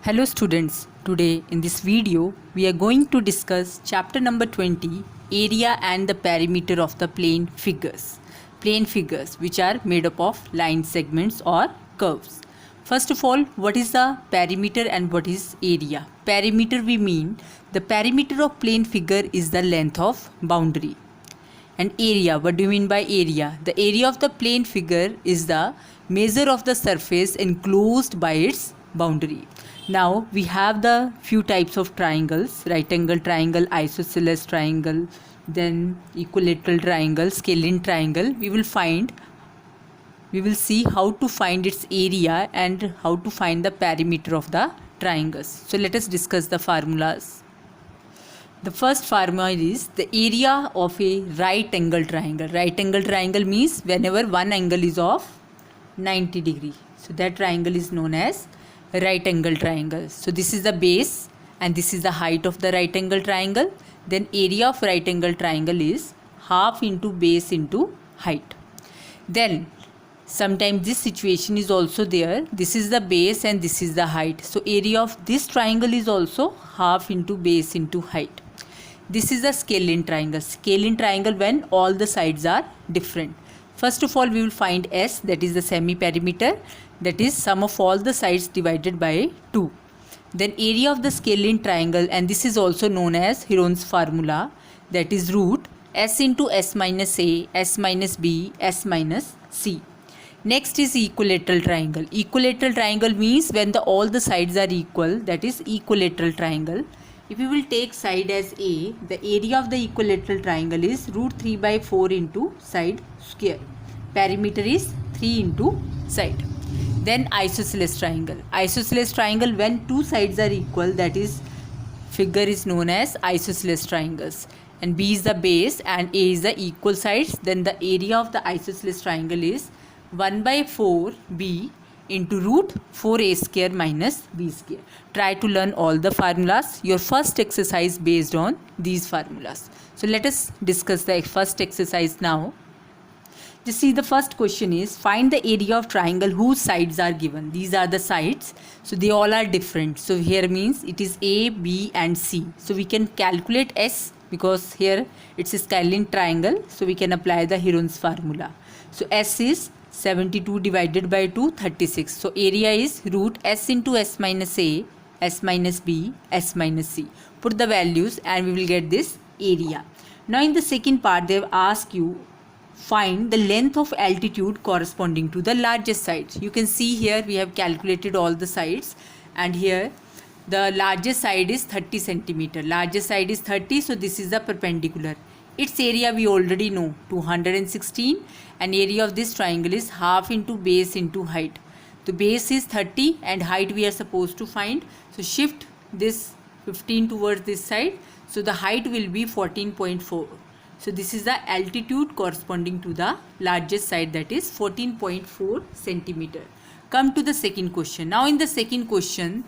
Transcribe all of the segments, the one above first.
Hello students, today in this video we are going to discuss chapter number 20, area and the perimeter of the plane figures. Plane figures which are made up of line segments or curves. First of all, what is the perimeter and what is area? Perimeter we mean the perimeter of plane figure is the length of boundary. And area, what do you mean by area? The area of the plane figure is the measure of the surface enclosed by its boundary. Now we have the few types of triangles: right angle triangle, isosceles triangle, then equilateral triangle, scalene triangle. We will see how to find its area and how to find the perimeter of the triangles. So let us discuss the formulas. The first formula is the area of a right angle triangle. Right angle triangle means whenever one angle is of 90 degree. So that triangle is known as right angle triangle. So this is the base and this is the height of the right angle triangle. Then area of right angle triangle is half into base into height. Then sometimes this situation is also there. This is the base and this is the height. So area of this triangle is also half into base into height. This is the scalene triangle. Scalene triangle when all the sides are different. First of all, we will find S, that is the semi-perimeter, that is sum of all the sides divided by 2. Then area of the scalene triangle, and this is also known as Heron's formula, that is root S into S minus A, S minus B, S minus C. Next is equilateral triangle. Equilateral triangle means when all the sides are equal, that is equilateral triangle. If we will take side as A, the area of the equilateral triangle is root 3 by 4 into side square. Perimeter is 3 into side. Then isosceles triangle. Isosceles triangle when two sides are equal, that is figure is known as isosceles triangles. And B is the base and A is the equal sides. Then the area of the isosceles triangle is 1 by 4 B into root 4a square minus b square. Try to learn all the formulas. Your first exercise based on these formulas. So let us discuss the first exercise now. Just see, the first question is find the area of triangle whose sides are given. These are the sides. So they all are different. So here means it is A, B and C. So we can calculate S because here it's a scalene triangle. So we can apply the Heron's formula. So S is 72 divided by 2, 36. So area is root S into S minus A, S minus B, S minus C. Put the values and we will get this area. Now in the second part they have asked you find the length of altitude corresponding to the largest sides. You can see here we have calculated all the sides and here the largest side is 30 centimeter. Largest side is 30, so this is the perpendicular. Its area we already know, 216, and area of this triangle is half into base into height. The base is 30 and height we are supposed to find. So shift this 15 towards this side. So the height will be 14.4. So this is the altitude corresponding to the largest side, that is 14.4 centimeter. Come to the second question. Now in the second question,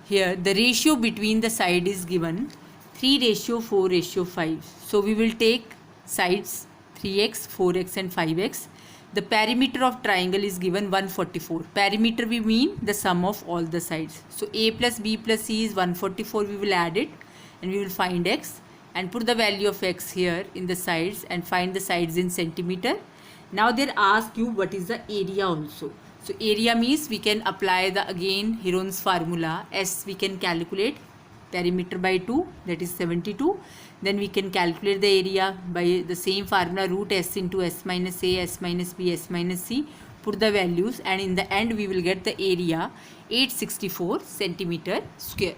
here the ratio between the side is given 3:4:5. So we will take sides 3x, 4x and 5x. The perimeter of triangle is given 144. Perimeter we mean the sum of all the sides. So A plus B plus C is 144. We will add it and we will find x and put the value of x here in the sides and find the sides in centimeter. Now they ask you what is the area also. So area means we can apply the again Heron's formula. S we can calculate perimeter by 2, that is 72. Then we can calculate the area by the same formula, root S into S minus A, S minus B, S minus C. Put the values and in the end we will get the area 864 centimeter square.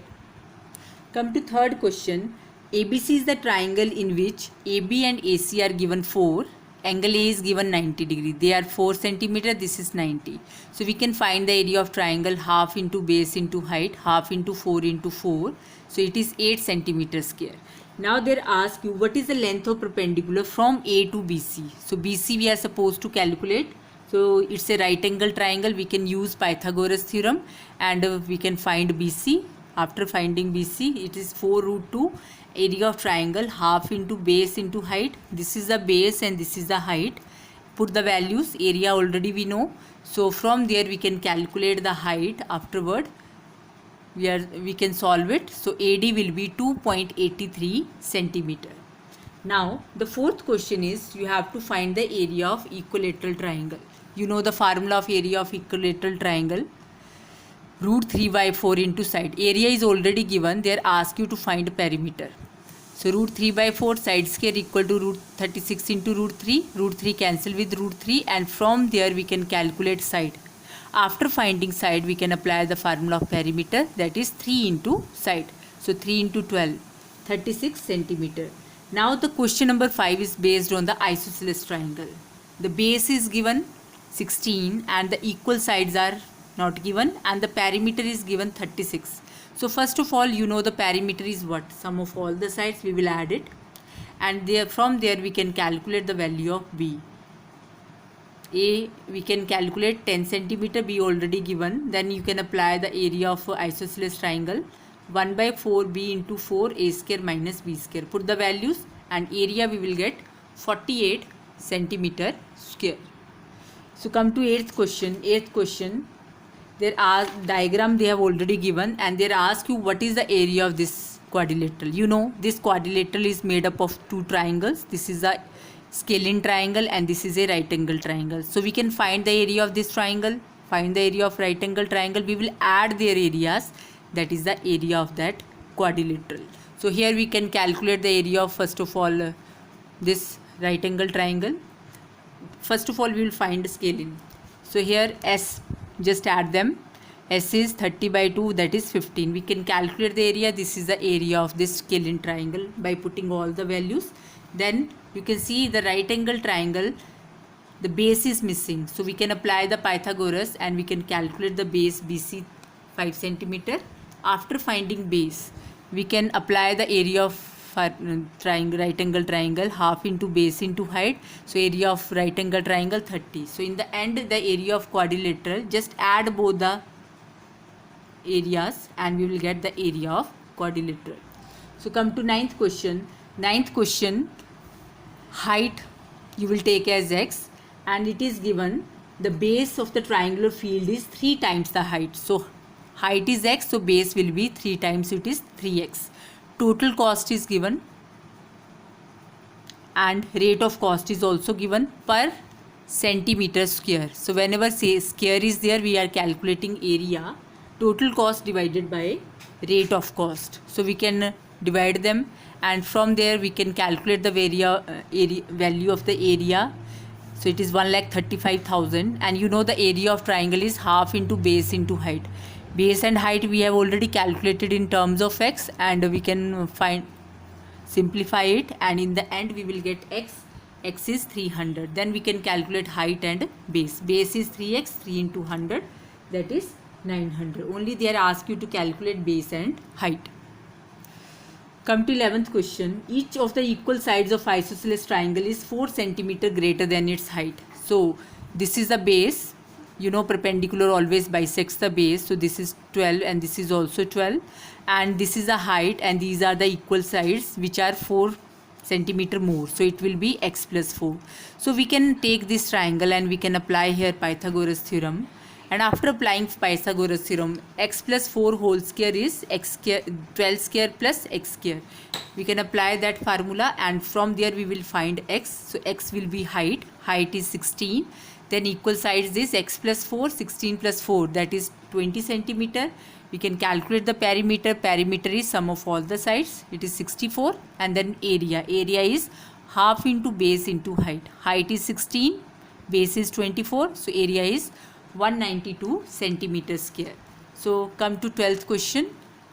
Come to third question. ABC is the triangle in which AB and AC are given 4. Angle A is given 90 degree. They are 4 centimeter. This is 90. So we can find the area of triangle half into base into height, half into 4 into 4. So it is 8 centimeter square. Now they ask you what is the length of perpendicular from A to BC. So BC we are supposed to calculate. So it's a right angle triangle. We can use Pythagoras theorem and we can find BC. After finding BC, it is 4 root 2. Area of triangle half into base into height. This is the base and this is the height. Put the values. Area already we know. So from there we can calculate the height afterward. we can solve it. So AD will be 2.83 centimeter. Now the fourth question is you have to find the area of equilateral triangle. You know the formula of area of equilateral triangle, root 3 by 4 into side. Area is already given, they are asked you to find perimeter. So root 3 by 4 side square equal to root 36 into root 3. Root 3 cancel with root 3, and from there we can calculate side. After finding side, we can apply the formula of perimeter, that is 3 into side. So 3 into 12, 36 centimeter. Now the question number 5 is based on the isosceles triangle. The base is given 16 and the equal sides are not given, and the perimeter is given 36. So first of all, you know the perimeter is what? Sum of all the sides, we will add it, and there from there we can calculate the value of B. A we can calculate 10 centimeter, B already given. Then you can apply the area of isosceles triangle, 1 by 4B into 4 A square minus B square. Put the values and area we will get 48 centimeter square. So come to eighth question. There are diagram they have already given, and they ask you what is the area of this quadrilateral. You know this quadrilateral is made up of two triangles. This is a scalene triangle and this is a right angle triangle. So we can find the area of this triangle, find the area of right angle triangle. We will add their areas, that is the area of that quadrilateral. So here we can calculate the area of first of all this right angle triangle. First of all we will find scalene. So here S, just add them. S is 30 by 2, that is 15. We can calculate the area. This is the area of this scalene triangle by putting all the values. Then you can see the right angle triangle, the base is missing. So we can apply the Pythagoras and we can calculate the base BC 5 centimeter. After finding base, we can apply the area of triangle, right angle triangle, half into base into height. So area of right angle triangle 30. So in the end, the area of quadrilateral, just add both the areas and we will get the area of quadrilateral. So come to ninth question. Height you will take as x, and it is given the base of the triangular field is 3 times the height. So height is x, so base will be 3 times, it is 3x. Total cost is given and rate of cost is also given per centimeter square. So whenever say square is there, we are calculating area, total cost divided by rate of cost. So we can divide them, and from there we can calculate the value of the area. So it is 1,35,000, and you know the area of triangle is half into base into height. Base and height we have already calculated in terms of x, and we can simplify it, and in the end we will get x. X is 300. Then we can calculate height and base. Base is 3x, 3 into 100, that is 900. Only they are asked you to calculate base and height. Come to 11th question. Each of the equal sides of isosceles triangle is 4 centimeter greater than its height. So this is the base. You know perpendicular always bisects the base. So this is 12 and this is also 12. And this is the height, and these are the equal sides which are 4 centimeter more. So it will be x plus 4. So we can take this triangle and we can apply here Pythagoras theorem. And after applying Pythagoras theorem, x plus 4 whole square is x square, 12 square plus x square. We can apply that formula, and from there we will find x. So x will be height. Height is 16. Then equal sides is x plus 4, 16 plus 4, that is 20 centimeter. We can calculate the perimeter. Perimeter is sum of all the sides. It is 64. And then area. Area is half into base into height. Height is 16. Base is 24. So area is 192 centimeter square. So come to 12th question.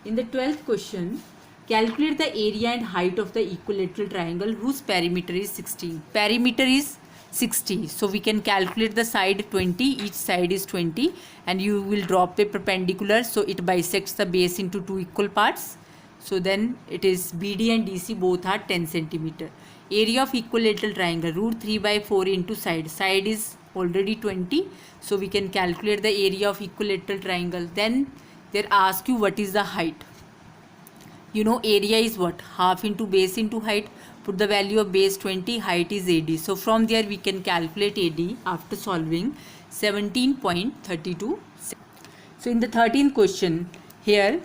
In the 12th question, calculate the area and height of the equilateral triangle whose perimeter is 16. Perimeter is 60. So we can calculate the side 20. Each side is 20, and you will drop the perpendicular. So it bisects the base into 2 equal parts. So then it is BD and DC both are 10 centimeter. Area of equilateral triangle, root 3 by 4 into side. Side is already 20. So we can calculate the area of equilateral triangle. Then they ask you what is the height. You know area is what? Half into base into height. Put the value of base 20, height is AD. So from there we can calculate AD after solving 17.32. So in the 13th question, here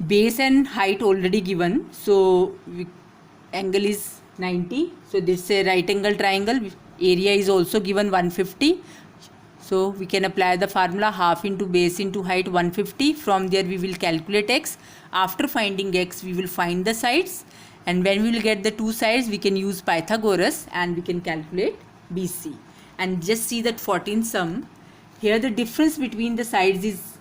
base and height already given, so angle is 90. So this is a right angle triangle. Area is also given 150. So we can apply the formula half into base into height 150. From there we will calculate x. After finding x, we will find the sides, and when we will get the two sides, we can use Pythagoras and we can calculate BC. And just see that 14 sum. Here the difference between the sides is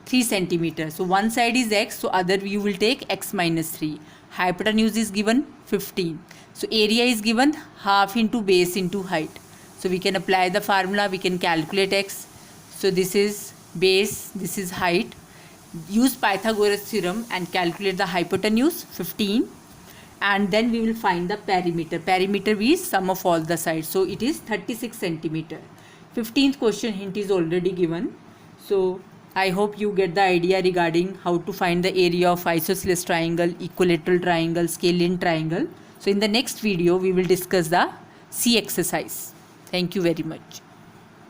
3 centimeters. So one side is x, so other you will take x minus 3. Hypotenuse is given 15. So area is given half into base into height. So we can apply the formula, we can calculate x. So this is base, this is height. Use Pythagoras theorem and calculate the hypotenuse 15. And then we will find the perimeter. Perimeter is sum of all the sides. So it is 36 centimeter. 15th question hint is already given. So I hope you get the idea regarding how to find the area of isosceles triangle, equilateral triangle, scalene triangle. So in the next video, we will discuss the C exercise. Thank you very much.